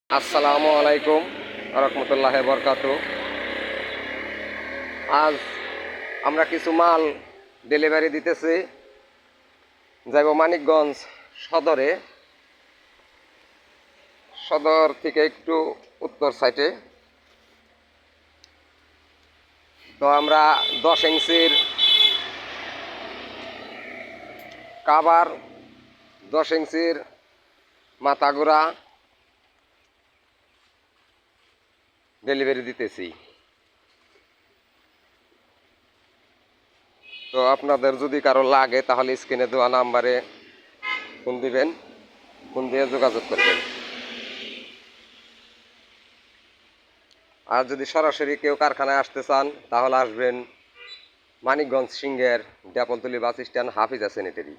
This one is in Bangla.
আসসালামু আলাইকুম রহমতুল্লাহ বরকাত। আজ আমরা কিছু মাল ডেলিভারি দিতেছি, যাইব মানিকগঞ্জ সদরে। সদর থেকে একটু উত্তর সাইডে। তো আমরা 10 ইঞ্চির কাভার, 10 ইঞ্চির মাথাগুড়া ডেলিভারি দিতেছি। তো আপনাদের যদি কারো লাগে তাহলে স্ক্রিনে দেওয়া নাম্বারে ফোন দিবেন, ফোন দিয়ে যোগাযোগ করবেন। আর যদি সরাসরি কেউ কারখানায় আসতে চান তাহলে আসবেন মানিকগঞ্জ সিংহের ডেপলতলি বাস স্ট্যান্ড, হাফিজা স্যানিটারি।